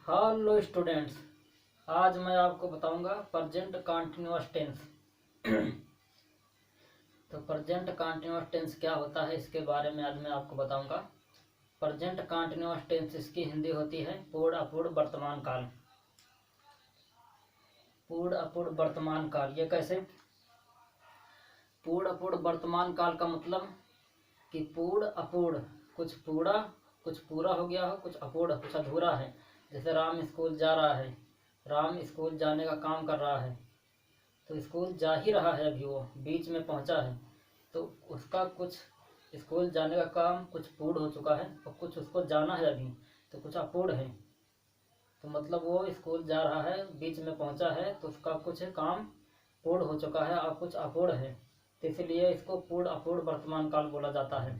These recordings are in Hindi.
हेलो स्टूडेंट्स, आज मैं आपको बताऊंगा प्रेजेंट कंटिन्यूअस टेंस। तो प्रेजेंट कंटिन्यूअस टेंस क्या होता है इसके बारे में आज मैं आपको बताऊंगा। प्रेजेंट कंटिन्यूअस टेंस इसकी हिंदी होती है पूर्ण अपूर्ण वर्तमान काल। पूर्ण अपूर्ण वर्तमान काल ये कैसे? पूर्ण अपूर्ण वर्तमान काल का मतलब कि पूर्ण अपूर्ण, कुछ पूरा हो गया हो, कुछ अपूर्ण कुछ अधूरा है। जैसे राम स्कूल जा रहा है, राम स्कूल जाने का काम कर रहा है, तो स्कूल जा ही रहा है, अभी वो बीच में पहुंचा है, तो उसका कुछ स्कूल जाने का काम कुछ पूर्ण हो चुका है और कुछ उसको जाना है अभी, तो कुछ अपूर्ण है। तो मतलब वो स्कूल जा रहा है, बीच में पहुंचा है, तो उसका कुछ काम पूर्ण हो चुका है और कुछ अपूर्ण है, तो इसलिए इसको पूर्ण अपूर्ण वर्तमान काल बोला जाता है।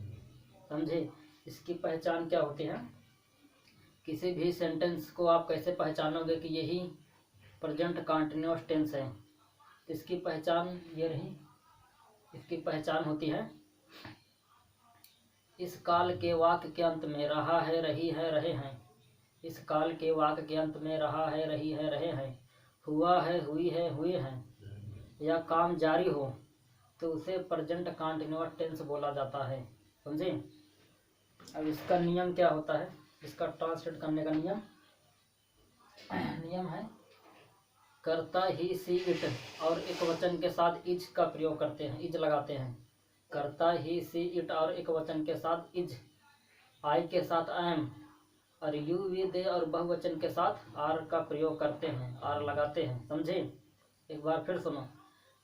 समझे? इसकी पहचान क्या होती है? किसी भी सेंटेंस को आप कैसे पहचानोगे कि यही प्रेजेंट कंटिन्यूअस टेंस है? इसकी पहचान ये रही। इसकी पहचान होती है, इस काल के वाक्य के अंत में रहा है, रही है, रहे हैं। इस काल के वाक्य के अंत में रहा है, रही है, रहे हैं, हुआ है, हुई है, हुए हैं, या काम जारी हो, तो उसे प्रेजेंट कंटिन्यूअस टेंस बोला जाता है। समझे? अब इसका नियम क्या होता है? इसका ट्रांसलेट करने का नियम है, कर्ता ही सी इट और एक वचन के साथ इज का प्रयोग करते हैं, इज लगाते हैं। कर्ता ही सी इट और एक वचन के साथ इज, आई के साथ एम, और यू वी दे और बहुवचन के साथ आर का प्रयोग करते हैं, आर लगाते हैं। समझे? एक बार फिर सुनो,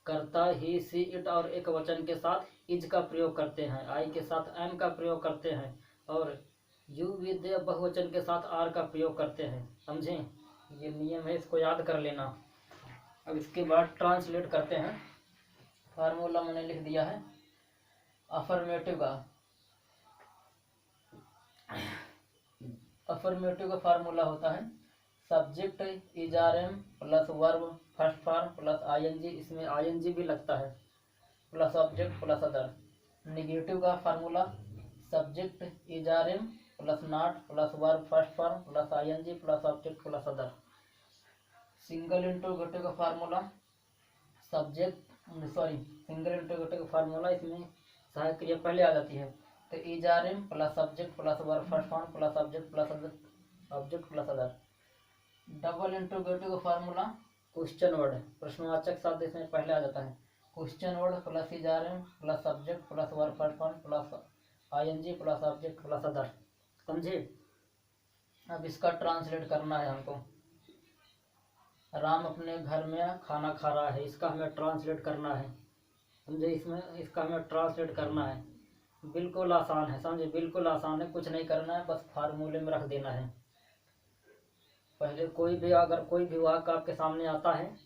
कर्ता ही सी इट और एक वचन के साथ इज का प्रयोग करते हैं, आई के साथ एम का प्रयोग करते हैं, और यू वी दे बहुवचन के साथ आर का प्रयोग करते हैं। समझे? ये नियम है, इसको याद कर लेना। अब इसके बाद ट्रांसलेट करते हैं। फार्मूला मैंने लिख दिया है अफर्मेटिव का। अफर्मेटिव का फार्मूला होता है subject is are am plus verb first form plus ING, इसमें आईएनजी भी लगता है, plus object plus other. Negative का formula subject is are am plus not plus verb first form plus ING plus object plus other. Single interrogative का फार्मूला सिंगल इंटरोगेटिव का फार्मूला, इसमें सहायक क्रिया पहले आ जाती है, तो is are am plus subject plus verb first form plus object plus other. Double interrogative का फार्मूला क्वेश्चन वर्ड, प्रश्नवाचक शब्द इसमें पहले आ जाता है, question word plus is are am plus subject plus verb first form plus ING plus object plus other. समझे? अब इसका ट्रांसलेट करना है हमको। राम अपने घर में खाना खा रहा है, इसका हमें ट्रांसलेट करना है। समझे? इसमें इसका हमें ट्रांसलेट करना है। बिल्कुल आसान है, समझे? बिल्कुल आसान है, कुछ नहीं करना है, बस फार्मूले में रख देना है। पहले अगर कोई भी वाक्य आपके सामने आता है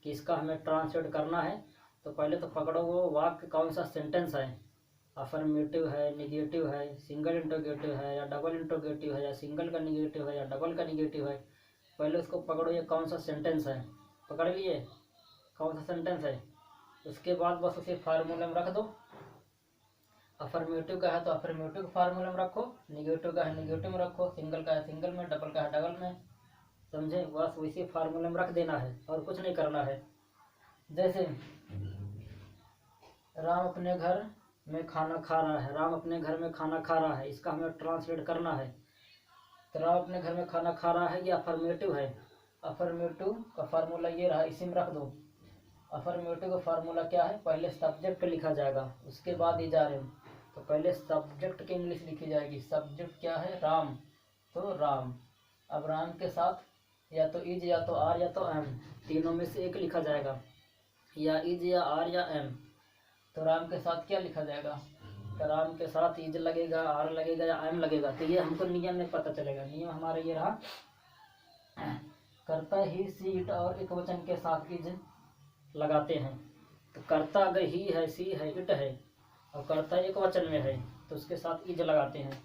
कि इसका हमें ट्रांसलेट करना है, तो पहले तो पकड़ो वो वाक्य कौन सा सेंटेंस है, अफर्मेटिव है, निगेटिव है, सिंगल इंटरोगेटिव है या डबल इंटरोगेटिव है, या सिंगल का निगेटिव है या डबल का निगेटिव है। पहले उसको पकड़ो, ये कौन सा सेंटेंस है, पकड़ लिए कौन सा सेंटेंस है। उसके बाद बस उसे फार्मूले में रख दो। अफर्मेटिव का है तो अफर्मेटिव के फार्मूले में रखो, निगेटिव का है निगेटिव में रखो, सिंगल का है सिंगल में, डबल का है डबल में। समझे? बस उसी फार्मूले में रख देना है और कुछ नहीं करना है। जैसे राम अपने घर में खाना खा रहा है, राम अपने घर में खाना खा रहा है, इसका हमें ट्रांसलेट करना है। तो राम अपने घर में खाना खा रहा है, ये अफर्मेटिव है। अफर्मेटिव का फार्मूला ये रहा, इसी में रख दो। अफर्मेटिव का फार्मूला क्या है, पहले सब्जेक्ट लिखा जाएगा, उसके बाद इज आर एम। तो पहले सब्जेक्ट की इंग्लिश लिखी जाएगी, सब्जेक्ट क्या है, राम, तो राम। अब राम के साथ या तो इज या तो आर या तो एम, तीनों में से एक लिखा जाएगा, या इज या आर या एम। तो राम के साथ क्या लिखा जाएगा, तो राम के साथ इज लगेगा, आर लगेगा या एम लगेगा। तो ये हमको नियम में पता चलेगा। नियम हमारा ये रहा, कर्ता ही सी इट और एक वचन के साथ इज लगाते हैं। तो कर्ता अगर ही है, सी है, इट है, और कर्ता एक वचन में है, तो उसके साथ इज लगाते हैं।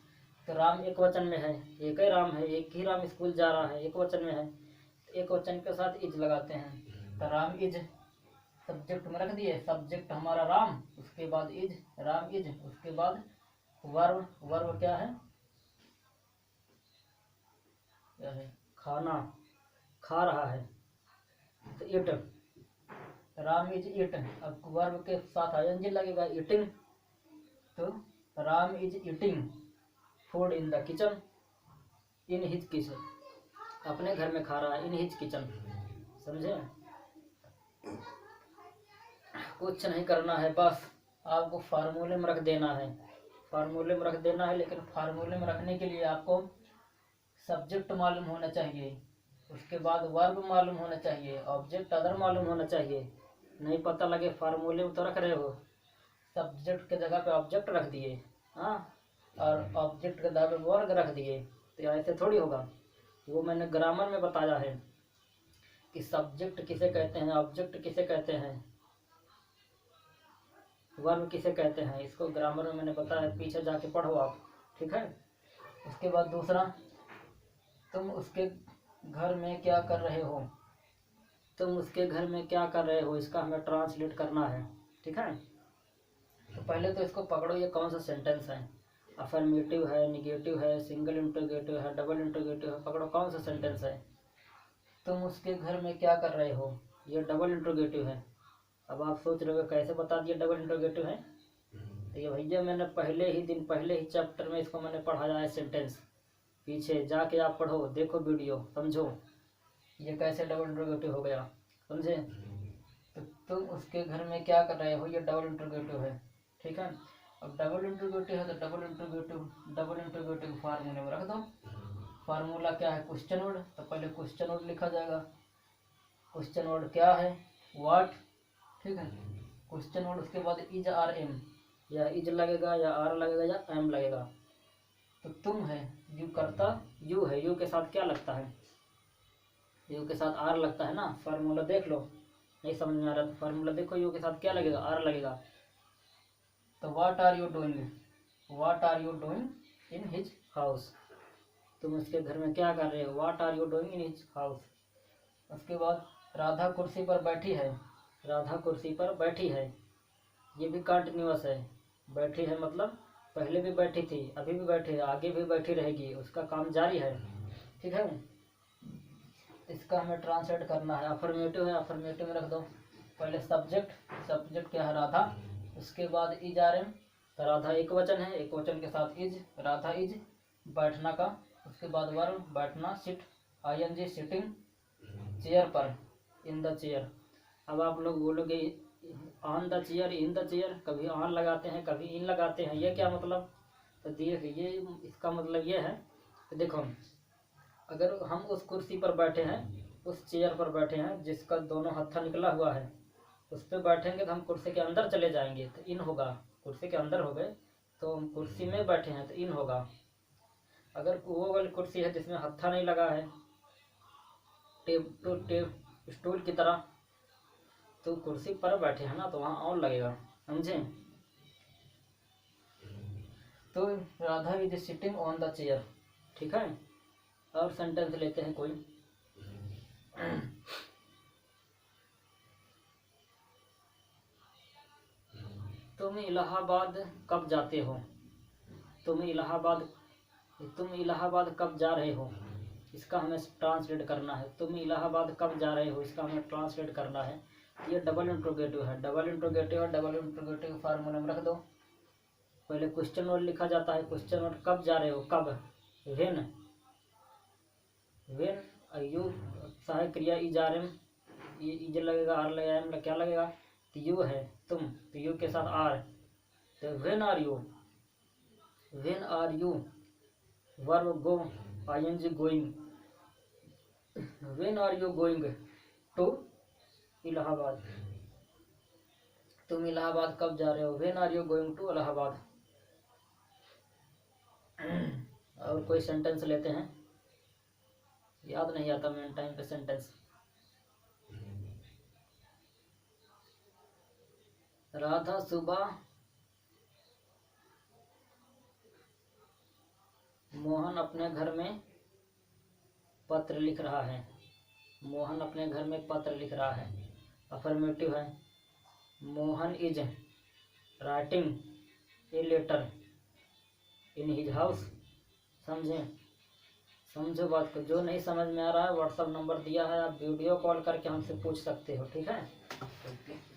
तो राम एक वचन में है, एक ही राम है, एक ही राम स्कूल जा रहा है, एक वचन में है, तो एक वचन के साथ इज लगाते हैं। तो राम इज सब्जेक्ट में रख दिए, सब्जेक्ट हमारा राम, उसके बाद इज, राम इज, उसके बाद वर्ब, वर्ब क्या है, खाना, खा रहा है, तो ईट। राम इज ईट, अब वर्ब के साथ आईएनजी लगेगा, ईटिंग, तो Ram is eating food in the kitchen, in his kitchen, अपने घर में खा रहा है, इन हिज किचन। समझे? कुछ नहीं करना है, बस आपको फार्मूले में रख देना है, फार्मूले में रख देना है। लेकिन फार्मूले में रखने के लिए आपको सब्जेक्ट मालूम होना चाहिए, उसके बाद वर्ब मालूम होना चाहिए, ऑब्जेक्ट अदर मालूम होना चाहिए। नहीं पता लगे फार्मूले में तो रख रहे हो, सब्जेक्ट के जगह पे ऑब्जेक्ट रख दिए, हाँ, और ऑब्जेक्ट के जगह पे वर्ग रख दिए, तो ऐसे थोड़ी होगा। वो मैंने ग्रामर में बताया है कि सब्जेक्ट किसे कहते हैं, ऑब्जेक्ट किसे कहते हैं, वर्ब किसे कहते हैं, इसको ग्रामर में मैंने बताया, पीछे जाके पढ़ो आप, ठीक है। उसके बाद दूसरा, तुम उसके घर में क्या कर रहे हो, तुम उसके घर में क्या कर रहे हो, इसका हमें ट्रांसलेट करना है, ठीक है। तो पहले तो इसको पकड़ो, ये कौन सा सेंटेंस है, अफर्मेटिव है, निगेटिव है, सिंगल इंटरोगेटिव है, डबल इंटरोगेटिव है, पकड़ो कौन सा सेंटेंस है। तुम उसके घर में क्या कर रहे हो, ये डबल इंटरोगेटिव है। अब आप सोच रहे हो कैसे बता दिया डबल इंटरोगेटिव है, तो ये भैया मैंने पहले ही चैप्टर में इसको मैंने पढ़ाया है सेंटेंस, पीछे जाके आप पढ़ो, देखो वीडियो, समझो ये कैसे डबल इंटरोगेटिव हो गया, समझे। तो तुम उसके घर में क्या कर रहे हो, ये डबल इंटरोगेटिव है, ठीक है। अब डबल इंटरोगेटिव है तो डबल इंटरोगेटिव फार्मूले में रख दो। फार्मूला क्या है, क्वेश्चन वर्ड, तो पहले क्वेश्चन वर्ड लिखा जाएगा। क्वेश्चन वर्ड क्या है, व्हाट, ठीक है। क्वेश्चन वर्ड, उसके बाद इज आर एम, या इज लगेगा या आर लगेगा या एम लगेगा। तो तुम है, यू करता यू है, यू के साथ क्या लगता है, यू के साथ आर लगता है ना। फार्मूला देख लो, नहीं समझ में आ रहा तो फार्मूला देखो, यू के साथ क्या लगेगा, आर लगेगा। तो what are you doing, what are you doing in his house, तुम उसके घर में क्या कर रहे हो, what are you doing in his house. उसके बाद राधा कुर्सी पर बैठी है, राधा कुर्सी पर बैठी है, ये भी कंटिन्यूअस है, बैठी है मतलब पहले भी बैठी थी, अभी भी बैठी है, आगे भी बैठी रहेगी, उसका काम जारी है, ठीक है। इसका हमें ट्रांसलेट करना है। अफर्मेटिव है, अफर्मेटिव में रख दो, पहले सब्जेक्ट, सब्जेक्ट क्या है, राधा, उसके बाद इज आर एम, तो राधा एक वचन है, एक वचन के साथ इज, राधा इज, बैठना का, उसके बाद वर्ब बैठना, सिट, आईएनजी सिटिंग, चेयर पर, इन द चेयर। अब आप लोग बोलोगे on the chair, in the chair, कभी ऑन लगाते हैं कभी इन लगाते हैं, ये क्या मतलब। तो ये इसका मतलब ये है कि देखो, अगर हम उस कुर्सी पर बैठे हैं, उस चेयर पर बैठे हैं जिसका दोनों हत्था निकला हुआ है, उस पर बैठेंगे तो हम कुर्सी के अंदर चले जाएंगे तो इन होगा, कुर्सी के अंदर हो गए तो हम कुर्सी में बैठे हैं तो इन होगा। अगर वो वाली कुर्सी है जिसमें हत्था नहीं लगा है, टेप स्टूल की तरह, तो कुर्सी पर बैठे हैं ना, तो वहाँ ऑन लगेगा, समझे। तो Radha is sitting on the chair, ठीक है। और सेंटेंस लेते हैं कोई। तुम इलाहाबाद कब जाते हो, तुम इलाहाबाद कब जा रहे हो, इसका हमें ट्रांसलेट करना है। तुम इलाहाबाद कब जा रहे हो, इसका हमें ट्रांसलेट करना है। ये डबल इंट्रोगेटिव है, डबल इंट्रोगेटिव और डबल इंट्रोगेटिव फार्मूले में रख दो। पहले क्वेश्चन वर्ड लिखा जाता है, क्वेश्चन वर्ड कब जा रहे हो, कब, व्हेन, व्हेन यू, सहायक क्रिया इज आर एम, ये इज लगेगा, आर लगेगा, एम क्या लगेगा, तो यू है तुम, तो यू के साथ आर, तो when are you, when are you, verb go, I N G going, when are you going to Allahabad, तुम इलाहाबाद कब जा रहे हो, when are you going to Allahabad. और कोई सेंटेंस लेते हैं, याद नहीं आता मेन टाइम पे सेंटेंस। राधा सुबह, मोहन अपने घर में पत्र लिख रहा है, मोहन अपने घर में पत्र लिख रहा है, अफर्मेटिव है। Mohan is writing a letter in his house, समझे। समझो बात को। जो नहीं समझ में आ रहा है व्हाट्सअप नंबर दिया है, आप वीडियो कॉल करके हमसे पूछ सकते हो, ठीक है। ओके।